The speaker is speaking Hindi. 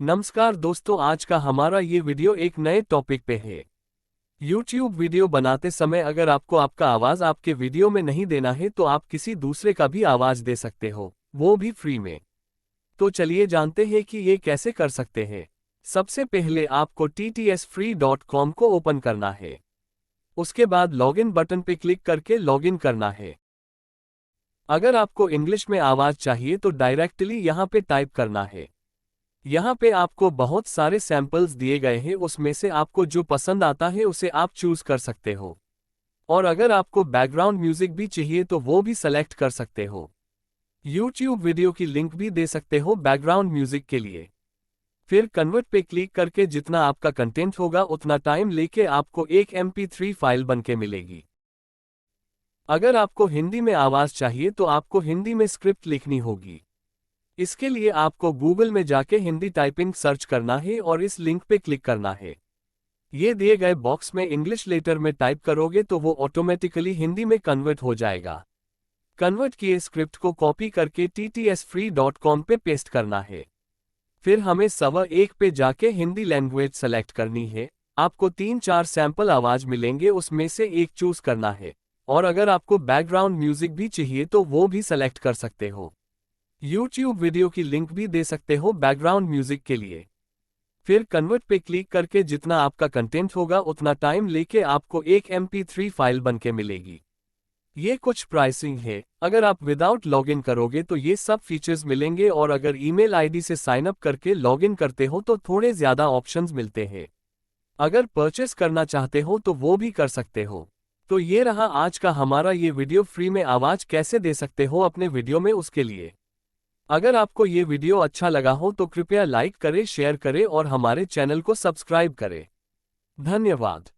नमस्कार दोस्तों, आज का हमारा ये वीडियो एक नए टॉपिक पे है। YouTube वीडियो बनाते समय अगर आपको आपका आवाज़ आपके वीडियो में नहीं देना है तो आप किसी दूसरे का भी आवाज़ दे सकते हो, वो भी फ्री में। तो चलिए जानते हैं कि ये कैसे कर सकते हैं। सबसे पहले आपको ttsfree.com को ओपन करना है। उसके बाद लॉगिन बटन पे क्लिक करके लॉगिन करना है। अगर आपको इंग्लिश में आवाज़ चाहिए तो डायरेक्टली यहाँ पे टाइप करना है। यहाँ पे आपको बहुत सारे सैंपल्स दिए गए हैं, उसमें से आपको जो पसंद आता है उसे आप चूज कर सकते हो। और अगर आपको बैकग्राउंड म्यूजिक भी चाहिए तो वो भी सेलेक्ट कर सकते हो। YouTube वीडियो की लिंक भी दे सकते हो बैकग्राउंड म्यूजिक के लिए। फिर कन्वर्ट पे क्लिक करके जितना आपका कंटेंट होगा उतना टाइम लेके आपको एक MP3 फाइल बनके मिलेगी। अगर आपको हिंदी में आवाज़ चाहिए तो आपको हिंदी में स्क्रिप्ट लिखनी होगी। इसके लिए आपको गूगल में जाके हिंदी टाइपिंग सर्च करना है और इस लिंक पे क्लिक करना है। ये दिए गए बॉक्स में इंग्लिश लेटर में टाइप करोगे तो वो ऑटोमेटिकली हिंदी में कन्वर्ट हो जाएगा। कन्वर्ट किए स्क्रिप्ट को कॉपी करके ttsfree.com पे पेस्ट करना है। फिर हमें सर्वर 1 पे जाके हिंदी लैंग्वेज सेलेक्ट करनी है। आपको 3-4 सैंपल आवाज मिलेंगे, उसमें से एक चूज करना है। और अगर आपको बैकग्राउंड म्यूजिक भी चाहिए तो वो भी सेलेक्ट कर सकते हो। YouTube वीडियो की लिंक भी दे सकते हो बैकग्राउंड म्यूजिक के लिए। फिर कन्वर्ट पे क्लिक करके जितना आपका कंटेंट होगा उतना टाइम लेके आपको एक MP3 फाइल बनके मिलेगी। ये कुछ प्राइसिंग है। अगर आप विदाउट लॉगिन करोगे तो ये सब फीचर्स मिलेंगे, और अगर ईमेल आईडी से साइन अप करके लॉगिन करते हो तो थोड़े ज्यादा ऑप्शंस मिलते हैं। अगर परचेस करना चाहते हो तो वो भी कर सकते हो। तो ये रहा आज का हमारा ये वीडियो, फ्री में आवाज कैसे दे सकते हो अपने वीडियो में उसके लिए। अगर आपको ये वीडियो अच्छा लगा हो तो कृपया लाइक करें, शेयर करें और हमारे चैनल को सब्सक्राइब करें। धन्यवाद।